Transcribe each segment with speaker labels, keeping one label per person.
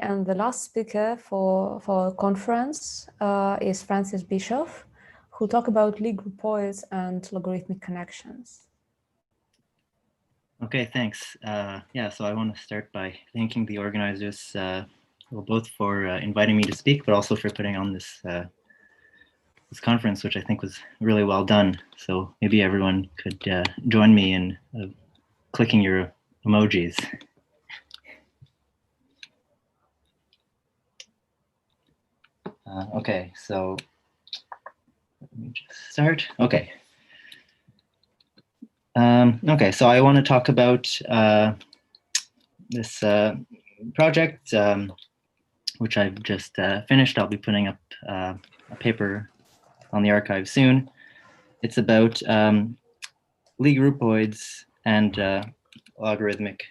Speaker 1: and the last speaker for our conference is Francis Bischoff, who'll talk about Lie groupoids and logarithmic connections.
Speaker 2: Okay, thanks. Yeah, so I want to start by thanking the organizers, well, both for inviting me to speak, but also for putting on this this conference, which I think was really well done. So maybe everyone could join me in clicking your emojis. Okay, so let me just start. Okay. Okay, so I want to talk about this project, which I've just finished. I'll be putting up a paper on the archive soon. It's about Lie groupoids and logarithmic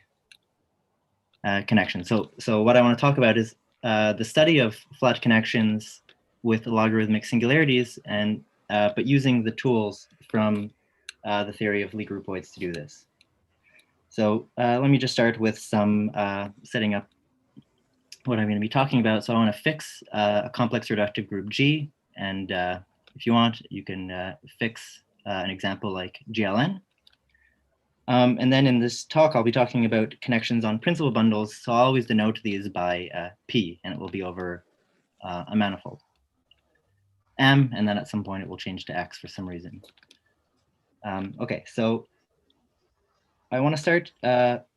Speaker 2: connections. So what I want to talk about is the study of flat connections with logarithmic singularities, and but using the tools from the theory of Lie groupoids to do this. So let me just start with some setting up what I'm going to be talking about. So I want to fix a complex reductive group G, and if you want, you can fix an example like GLN. And then in this talk, I'll be talking about connections on principal bundles. So I'll always denote these by P, and it will be over a manifold M, and then at some point it will change to X for some reason. Okay, so I want to start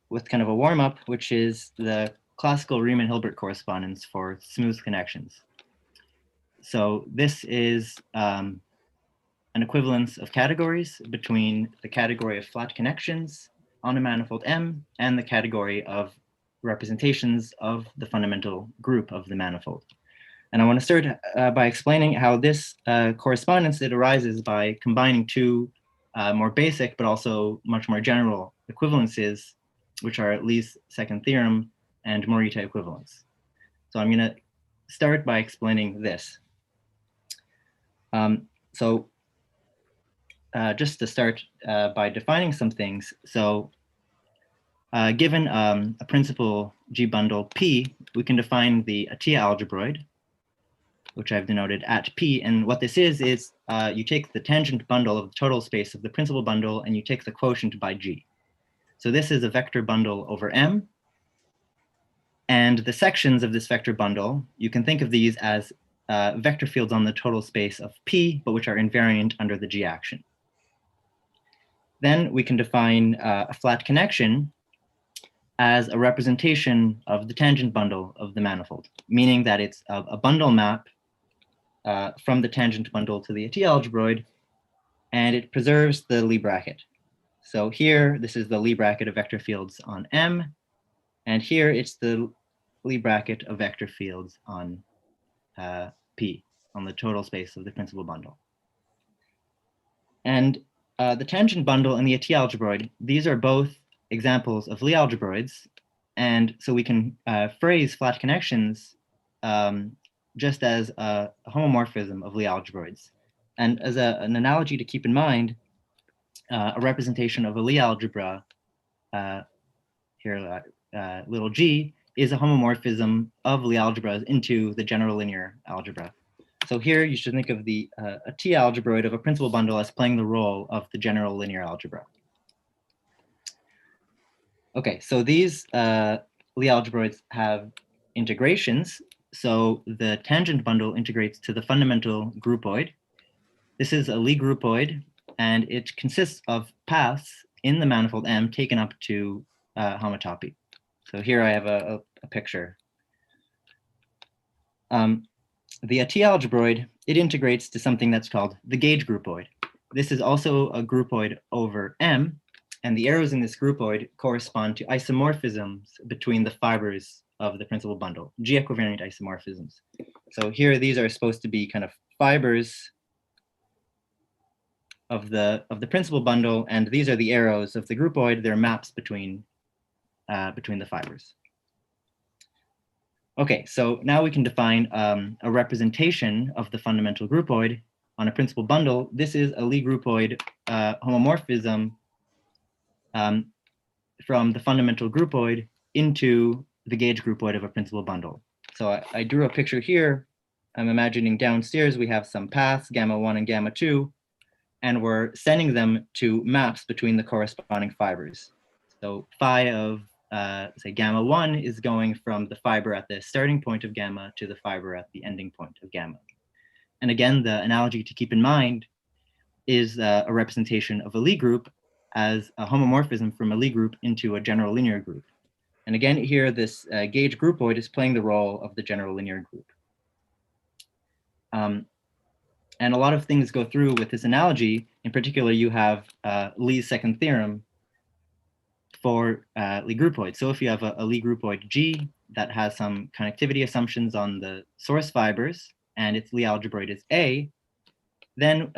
Speaker 2: with kind of a warm-up, which is the classical Riemann-Hilbert correspondence for smooth connections. So this is an equivalence of categories between the category of flat connections on a manifold M and the category of representations of the fundamental group of the manifold. And I want to start by explaining how this correspondence, it arises by combining two more basic but also much more general equivalences, which are Lie's second theorem and Morita equivalence. So I'm going to start by explaining this. Just to start by defining some things. So given a principal G bundle P, we can define the Atiyah algebroid, which I've denoted at P. And what this is you take the tangent bundle of the total space of the principal bundle and you take the quotient by G. So this is a vector bundle over M. And the sections of this vector bundle, you can think of these as vector fields on the total space of P, but which are invariant under the G action. Then we can define a flat connection as a representation of the tangent bundle of the manifold, meaning that it's a bundle map from the tangent bundle to the Atiyah algebroid, and it preserves the Lie bracket. So here, this is the Lie bracket of vector fields on M, and here it's the Lie bracket of vector fields on P, on the total space of the principal bundle. And the tangent bundle and the Atiyah algebroid, these are both examples of Lie algebroids. And so we can phrase flat connections just as a homomorphism of Lie algebroids. And as an analogy to keep in mind, a representation of a Lie algebra, here little g, is a homomorphism of Lie algebras into the general linear algebra. So here you should think of the Atiyah algebroid of a principal bundle as playing the role of the general linear algebra. Okay, so these Lie algebroids have integrations. So the tangent bundle integrates to the fundamental groupoid. This is a Lie groupoid, and it consists of paths in the manifold M taken up to homotopy. So here I have a picture. The Atiyah algebroid, it integrates to something that's called the gauge groupoid. This is also a groupoid over M, and the arrows in this groupoid correspond to isomorphisms between the fibers of the principal bundle, G equivariant isomorphisms. So here, these are supposed to be kind of fibers of the principal bundle, and these are the arrows of the groupoid. They're maps between the fibers. Okay, so now we can define a representation of the fundamental groupoid on a principal bundle. This is a Lie groupoid homomorphism from the fundamental groupoid into the gauge groupoid of a principal bundle. So I drew a picture here. I'm imagining downstairs we have some paths, gamma 1 and gamma 2, and we're sending them to maps between the corresponding fibers. So phi of, say, gamma 1 is going from the fiber at the starting point of gamma to the fiber at the ending point of gamma. And again, the analogy to keep in mind is a representation of a Lie group as a homomorphism from a Lie group into a general linear group. And again, here, this gauge groupoid is playing the role of the general linear group. And a lot of things go through with this analogy. In particular, you have Lie's second theorem for Lie groupoid. So if you have a Lie groupoid G that has some connectivity assumptions on the source fibers, and its Lie algebroid is A, then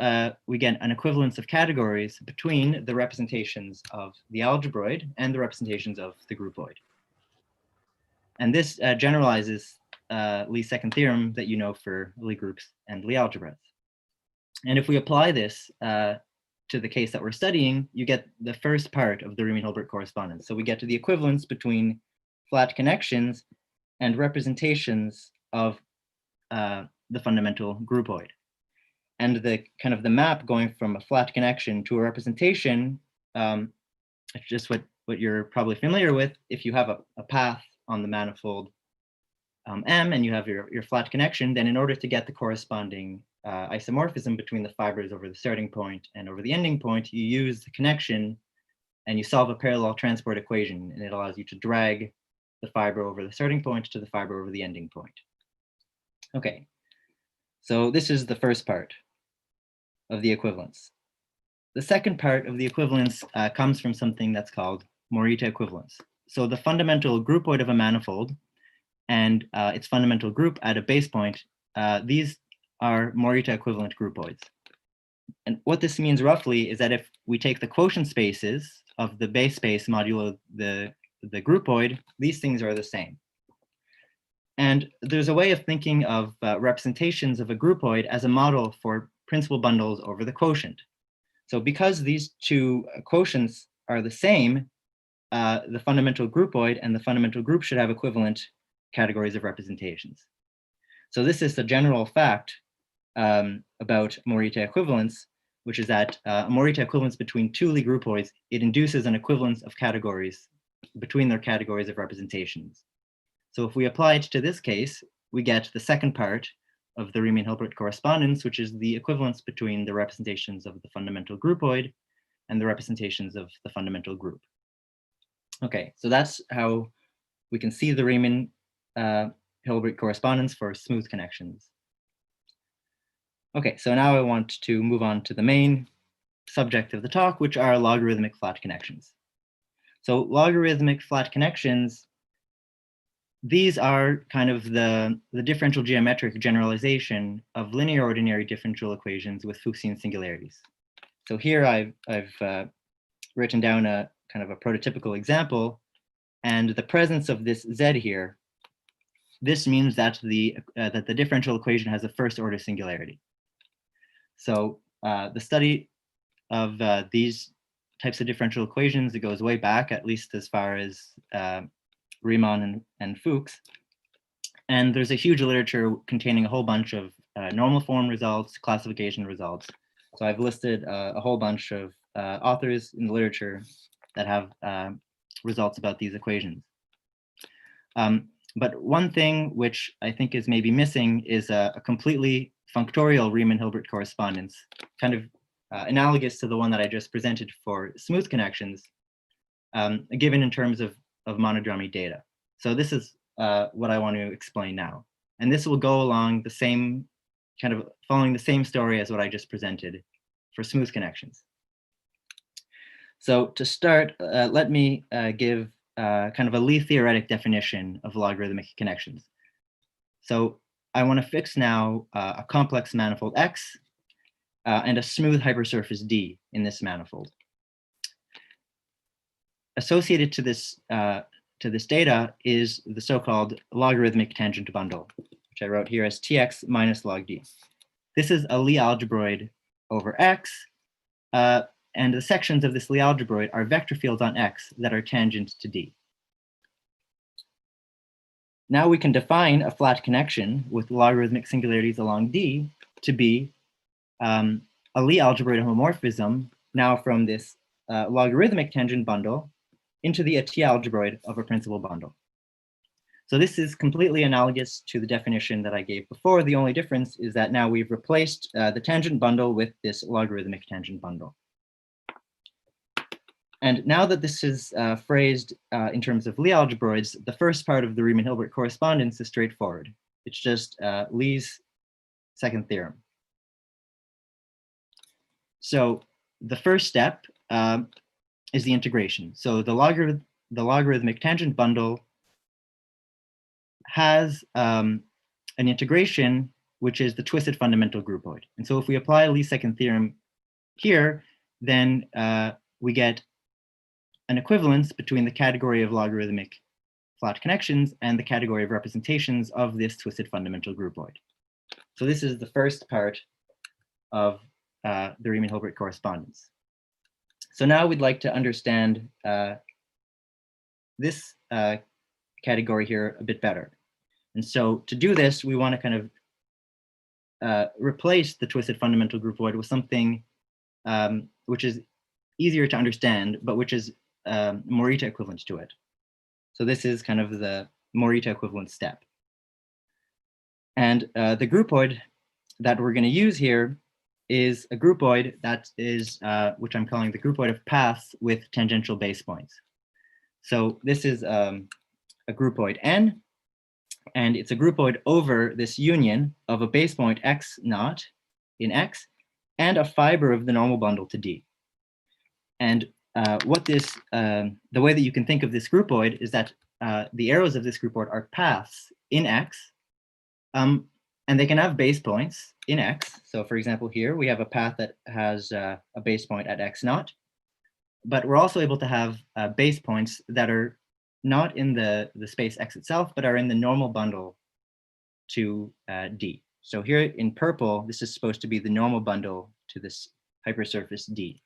Speaker 2: we get an equivalence of categories between the representations of the algebroid and the representations of the groupoid. And this generalizes Lie's second theorem that you know for Lie groups and Lie algebras. And if we apply this to the case that we're studying, you get the first part of the Riemann-Hilbert correspondence. So we get to the equivalence between flat connections and representations of the fundamental groupoid. And the kind of the map going from a flat connection to a representation, just what you're probably familiar with. If you have a path on the manifold M and you have your flat connection, then in order to get the corresponding isomorphism between the fibers over the starting point and over the ending point, you use the connection and you solve a parallel transport equation, and it allows you to drag the fiber over the starting point to the fiber over the ending point. Okay, so this is the first part of the equivalence. The second part of the equivalence comes from something that's called Morita equivalence. So the fundamental groupoid of a manifold and its fundamental group at a base point, these are Morita equivalent groupoids. And what this means roughly is that if we take the quotient spaces of the base space modulo the groupoid, these things are the same. And there's a way of thinking of representations of a groupoid as a model for principal bundles over the quotient. So because these two quotients are the same, the fundamental groupoid and the fundamental group should have equivalent categories of representations. So this is the general fact about Morita equivalence, which is that a Morita equivalence between two Lie groupoids, it induces an equivalence of categories between their categories of representations. So if we apply it to this case, we get the second part of the Riemann-Hilbert correspondence, which is the equivalence between the representations of the fundamental groupoid and the representations of the fundamental group. Okay, so that's how we can see the Riemann-Hilbert correspondence for smooth connections. Okay, so now I want to move on to the main subject of the talk, which are logarithmic flat connections. So logarithmic flat connections, these are kind of the differential geometric generalization of linear ordinary differential equations with Fuchsian singularities. So here I've written down a kind of a prototypical example, and the presence of this z here, this means that the differential equation has a first order singularity. So the study of these types of differential equations, it goes way back, at least as far as Riemann and Fuchs. And there's a huge literature containing a whole bunch of normal form results, classification results. So I've listed a whole bunch of authors in the literature that have results about these equations. But one thing which I think is maybe missing is a completely functorial Riemann-Hilbert correspondence, kind of analogous to the one that I just presented for smooth connections, given in terms of monodromy data. So this is what I want to explain now. And this will go along the same, kind of following the same story as what I just presented for smooth connections. So to start, let me give kind of a Lie theoretic definition of logarithmic connections. So I want to fix now a complex manifold X and a smooth hypersurface D in this manifold. Associated to this data is the so-called logarithmic tangent bundle, which I wrote here as Tx minus log D. This is a Lie algebroid over X, and the sections of this Lie algebroid are vector fields on X that are tangent to D. now we can define a flat connection with logarithmic singularities along D to be a Lie algebraic homomorphism now from this logarithmic tangent bundle into the T algebroid of a principal bundle. So this is completely analogous to the definition that I gave before. The only difference is that now we've replaced the tangent bundle with this logarithmic tangent bundle. And now that this is phrased in terms of Lie algebroids, the first part of the Riemann-Hilbert correspondence is straightforward. It's just Lie's second theorem. So the first step is the integration. So the logarithmic tangent bundle has an integration, which is the twisted fundamental groupoid. And so if we apply Lie's second theorem here, then we get an equivalence between the category of logarithmic flat connections and the category of representations of this twisted fundamental groupoid. So this is the first part of the Riemann-Hilbert correspondence. So now we'd like to understand this category here a bit better. And so to do this, we want to kind of replace the twisted fundamental groupoid with something which is easier to understand, but which is Morita equivalent to it. So this is kind of the Morita equivalent step. And the groupoid that we're going to use here is a groupoid that is, which I'm calling the groupoid of paths with tangential basepoints. So this is a groupoid N, and it's a groupoid over this union of a basepoint x naught in X and a fiber of the normal bundle to D. And what this, the way that you can think of this groupoid is that the arrows of this groupoid are paths in X, and they can have base points in X. So for example, here we have a path that has a base point at X naught, but we're also able to have base points that are not in the space X itself, but are in the normal bundle to D. So here in purple, this is supposed to be the normal bundle to this hypersurface D.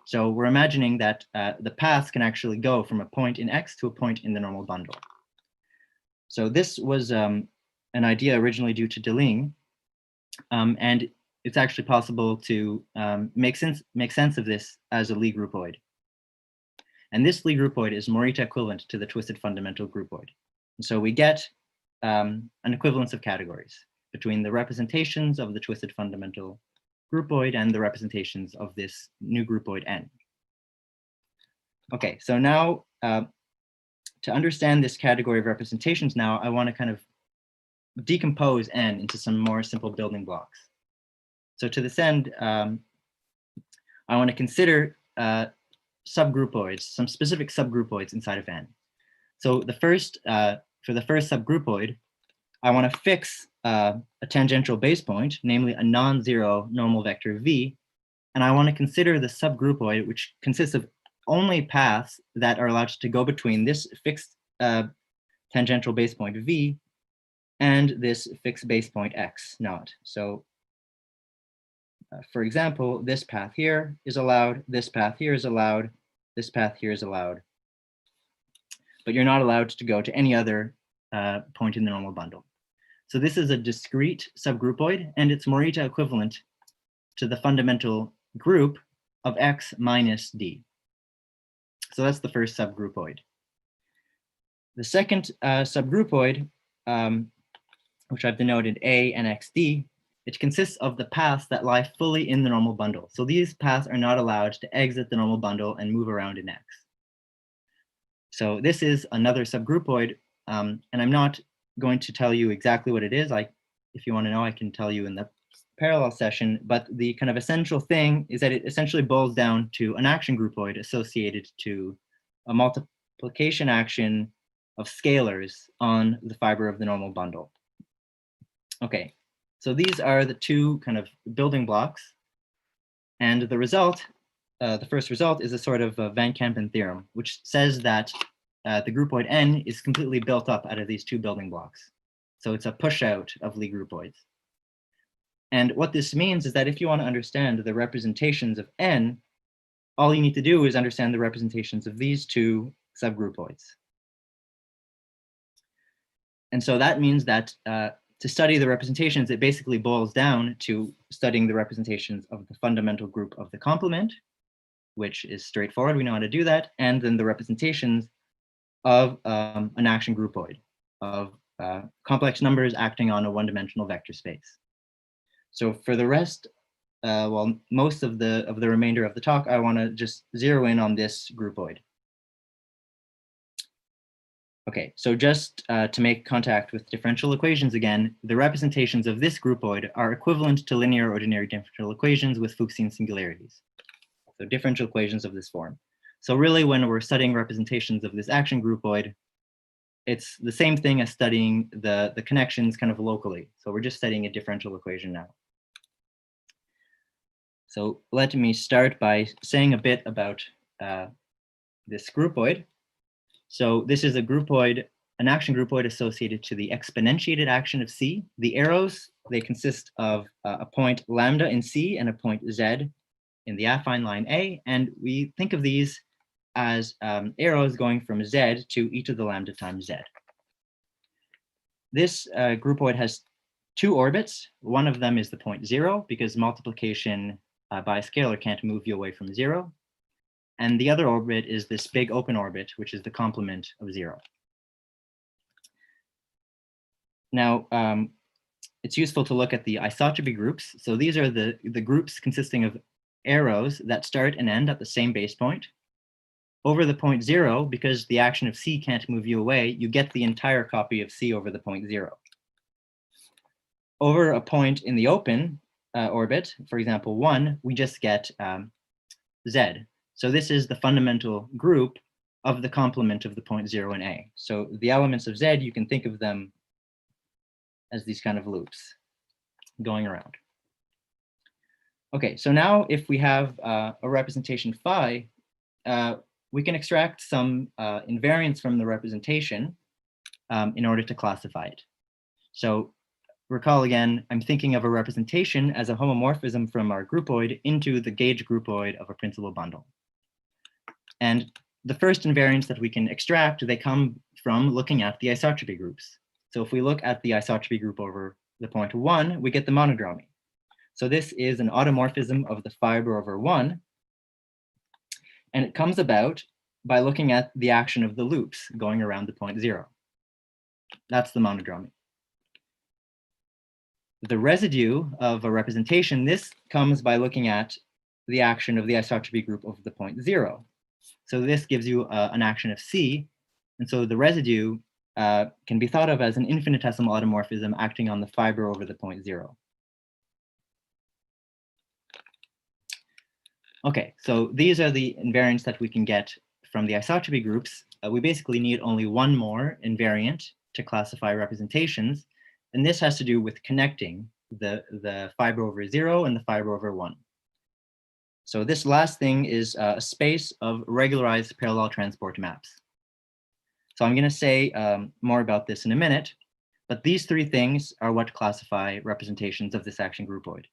Speaker 2: So we're imagining that the paths can actually go from a point in X to a point in the normal bundle. So this was an idea originally due to Deligne, and it's actually possible to make sense of this as a Lie groupoid. And this Lie groupoid is Morita equivalent to the twisted fundamental groupoid. And so we get an equivalence of categories between the representations of the twisted fundamental groupoid and the representations of this new groupoid N. Okay, so now to understand this category of representations now, I want to kind of decompose N into some more simple building blocks. So to this end, I want to consider subgroupoids, some specific subgroupoids inside of N. So the first, for the first subgroupoid, I want to fix a tangential base point, namely a non-zero normal vector V, and I want to consider the subgroupoid, which consists of only paths that are allowed to go between this fixed tangential base point V and this fixed base point X naught. So for example, this path here is allowed, this path here is allowed, this path here is allowed, but you're not allowed to go to any other point in the normal bundle. So this is a discrete subgroupoid, and it's Morita equivalent to the fundamental group of X minus D. So that's the first subgroupoid. The second subgroupoid, which I've denoted A and XD, it consists of the paths that lie fully in the normal bundle. So these paths are not allowed to exit the normal bundle and move around in X. So this is another subgroupoid, and I'm not going to tell you exactly what it is. If you want to know, I can tell you in the parallel session, but the kind of essential thing is that it essentially boils down to an action groupoid associated to a multiplication action of scalars on the fiber of the normal bundle. Okay, so these are the two kind of building blocks, and the result, the first result is a sort of Van Kampen theorem, which says that the groupoid N is completely built up out of these two building blocks. So it's a push out of Lie groupoids. And what this means is that if you want to understand the representations of N, all you need to do is understand the representations of these two subgroupoids. And so that means that to study the representations, it basically boils down to studying the representations of the fundamental group of the complement, which is straightforward, we know how to do that, and then the representations of an action groupoid, of complex numbers acting on a one-dimensional vector space. So for the rest, well, most of the remainder of the talk, I want to just zero in on this groupoid. Okay, so just to make contact with differential equations again, the representations of this groupoid are equivalent to linear ordinary differential equations with Fuchsian singularities. So differential equations of this form. So really, when we're studying representations of this action groupoid, it's the same thing as studying the connections kind of locally. So we're just studying a differential equation now. So let me start by saying a bit about this groupoid. So this is a groupoid, an action groupoid associated to the exponentiated action of C. The arrows, they consist of a point lambda in C and a point Z in the affine line A. And we think of these as arrows going from Z to e to the lambda times Z. This groupoid has two orbits. One of them is the point 0, because multiplication by a scalar can't move you away from 0. And the other orbit is this big open orbit, which is the complement of 0. Now, it's useful to look at the isotropy groups. So these are the groups consisting of arrows that start and end at the same base point. Over the point 0, because the action of C can't move you away, you get the entire copy of C over the point 0. Over a point in the open orbit, for example, 1, we just get Z. So this is the fundamental group of the complement of the point 0 and A. So the elements of Z, you can think of them as these kind of loops going around. Okay, so now if we have a representation phi, we can extract some invariants from the representation in order to classify it. So recall again, I'm thinking of a representation as a homomorphism from our groupoid into the gauge groupoid of a principal bundle. And the first invariants that we can extract, they come from looking at the isotropy groups. So if we look at the isotropy group over the point 1, we get the monodromy. So this is an automorphism of the fiber over 1. And it comes about by looking at the action of the loops going around the point 0. That's the monodromy. The residue of a representation, this comes by looking at the action of the isotropy group of the point 0. So this gives you an action of C. And so the residue can be thought of as an infinitesimal automorphism acting on the fiber over the point 0. Okay, so these are the invariants that we can get from the isotropy groups. We basically need only one more invariant to classify representations. And this has to do with connecting the fiber over 0 and the fiber over 1. So this last thing is a space of regularized parallel transport maps. So I'm going to say more about this in a minute, but these three things are what classify representations of this action groupoid.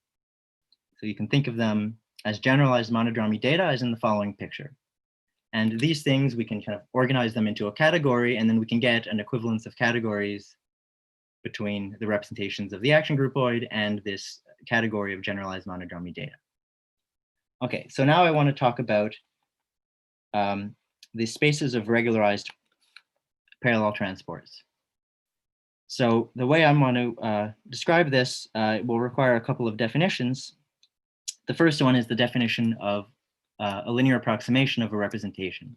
Speaker 2: So you can think of them as generalized monodromy data as in the following picture. And these things, we can kind of organize them into a category, and then we can get an equivalence of categories between the representations of the action groupoid and this category of generalized monodromy data. Okay, so now I want to talk about the spaces of regularized parallel transports. So the way I'm going to describe this will require a couple of definitions. The first one is the definition of a linear approximation of a representation.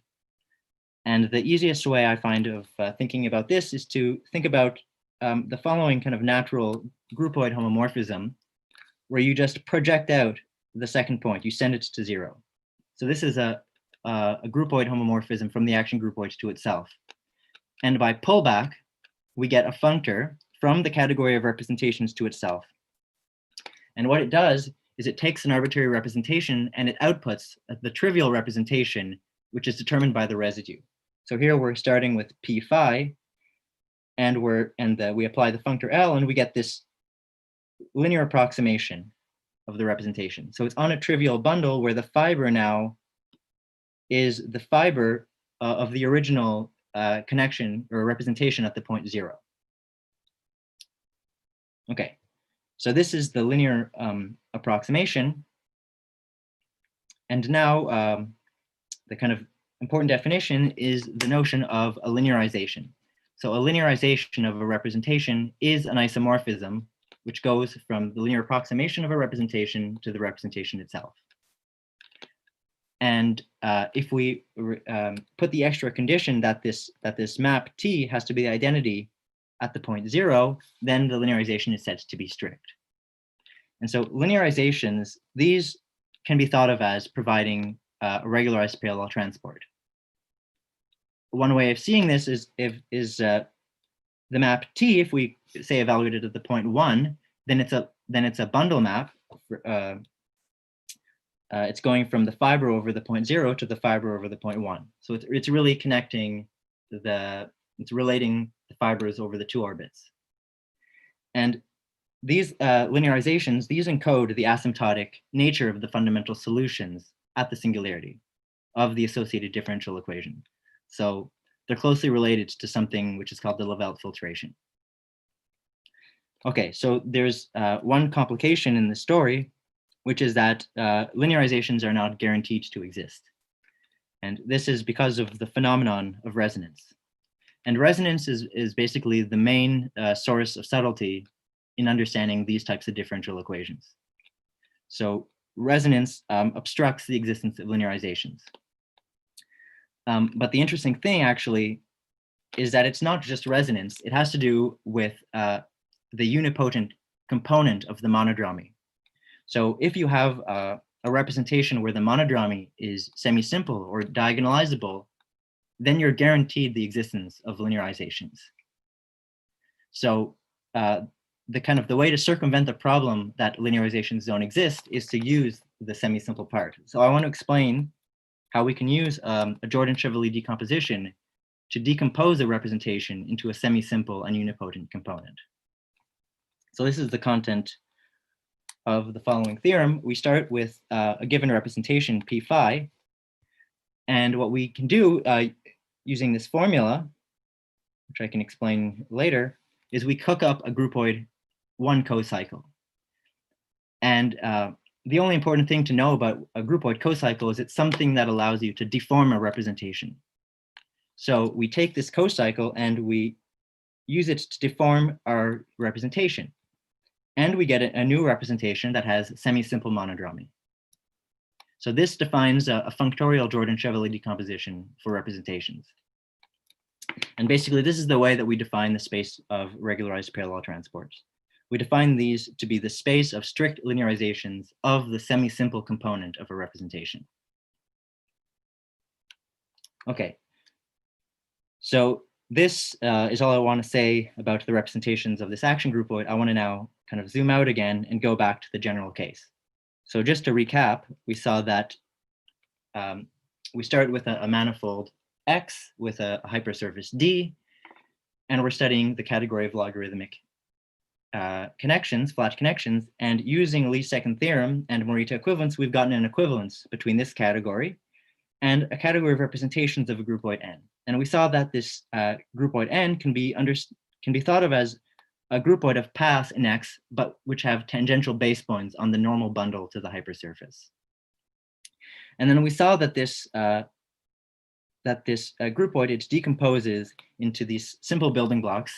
Speaker 2: And the easiest way I find of thinking about this is to think about the following kind of natural groupoid homomorphism, where you just project out the second point, you send it to 0. So this is a groupoid homomorphism from the action groupoid to itself. And by pullback, we get a functor from the category of representations to itself. And what it does is it takes an arbitrary representation and it outputs the trivial representation, which is determined by the residue. So here we're starting with p phi, and we apply the functor L, and we get this linear approximation of the representation. So it's on a trivial bundle where the fiber now is the fiber of the original connection or representation at the point 0. Okay, so this is the linear approximation. And now the kind of important definition is the notion of a linearization. So a linearization of a representation is an isomorphism, which goes from the linear approximation of a representation to the representation itself. And if we put the extra condition that this map T has to be the identity at the point 0, then the linearization is said to be strict. And so linearizations, these can be thought of as providing a regularized parallel transport. One way of seeing this is the map T, if we say evaluate it at the point 1, then it's a bundle map. It's going from the fiber over the point 0 to the fiber over the point 1. So it's really connecting it's relating the fibers over the 2 orbits. And these linearizations, these encode the asymptotic nature of the fundamental solutions at the singularity of the associated differential equation. So they're closely related to something which is called the Levelt filtration. Okay, so there's one complication in the story, which is that linearizations are not guaranteed to exist. And this is because of the phenomenon of resonance. And resonance is basically the main source of subtlety in understanding these types of differential equations. So resonance obstructs the existence of linearizations. But the interesting thing actually is that it's not just resonance, it has to do with the unipotent component of the monodromy. So if you have a representation where the monodromy is semi-simple or diagonalizable, then you're guaranteed the existence of linearizations. So the way to circumvent the problem that linearizations don't exist is to use the semi-simple part. So I want to explain how we can use a Jordan-Chevalley decomposition to decompose a representation into a semi-simple and unipotent component. So this is the content of the following theorem. We start with a given representation, P phi, and what we can do using this formula, which I can explain later, is we cook up a groupoid 1 cocycle. And the only important thing to know about a groupoid cocycle is it's something that allows you to deform a representation. So we take this cocycle and we use it to deform our representation. And we get a new representation that has semi-simple monodromy. So this defines a functorial Jordan-Chevalley decomposition for representations. And basically, this is the way that we define the space of regularized parallel transports. We define these to be the space of strict linearizations of the semi-simple component of a representation. Okay, so this is all I want to say about the representations of this action groupoid. I want to now kind of zoom out again and go back to the general case. So just to recap, we saw that we start with a manifold X with a hypersurface D, and we're studying the category of logarithmic connections, flat connections, and using Lee's second theorem and Morita equivalence, we've gotten an equivalence between this category and a category of representations of a groupoid N. And we saw that this groupoid N can be thought of as a groupoid of paths in X, but which have tangential basepoints on the normal bundle to the hypersurface. And then we saw that this groupoid, it decomposes into these simple building blocks,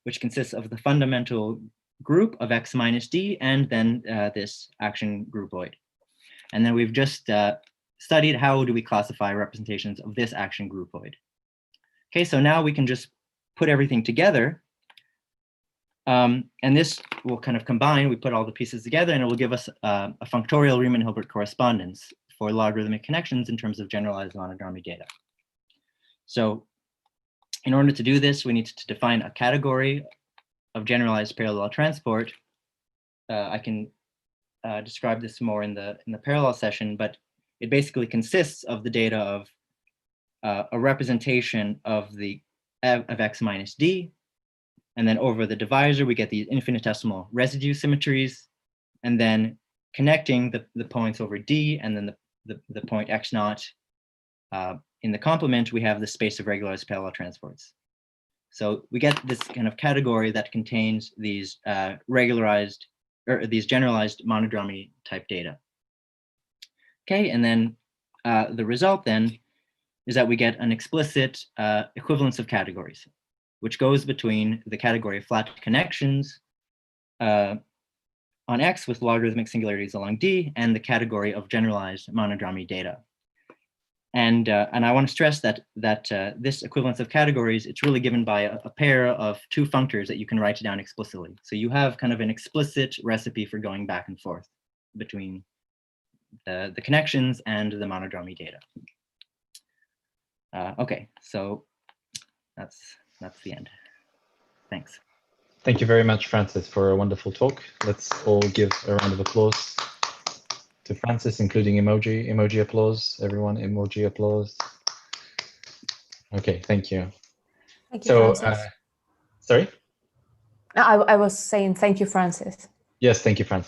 Speaker 2: which consists of the fundamental group of X minus D and then this action groupoid. And then we've just studied how do we classify representations of this action groupoid. Okay, so now we can just put everything together. And this will kind of combine, we put all the pieces together and it will give us a functorial Riemann-Hilbert correspondence for logarithmic connections in terms of generalized monodromy data. So in order to do this, we need to define a category of generalized parallel transport. I can describe this more in the parallel session, but it basically consists of the data of a representation of X minus D, and then over the divisor, we get these infinitesimal residue symmetries, and then connecting the points over D and then the point X naught. In the complement, we have the space of regularized parallel transports. So we get this kind of category that contains these regularized or these generalized monodromy type data. Okay, and then the result then is that we get an explicit equivalence of categories, which goes between the category of flat connections on X with logarithmic singularities along D and the category of generalized monodromy data. And I want to stress that this equivalence of categories, it's really given by a pair of two functors that you can write down explicitly. So you have kind of an explicit recipe for going back and forth between the connections and the monodromy data. Okay, so that's the end. Thanks.
Speaker 3: Thank you very much, Francis, for a wonderful talk. Let's all give a round of applause to Francis, including emoji applause. Everyone, emoji applause. Okay, thank you.
Speaker 1: Thank you, Francis.
Speaker 3: Sorry?
Speaker 1: I was saying thank you, Francis.
Speaker 3: Yes, thank you, Francis.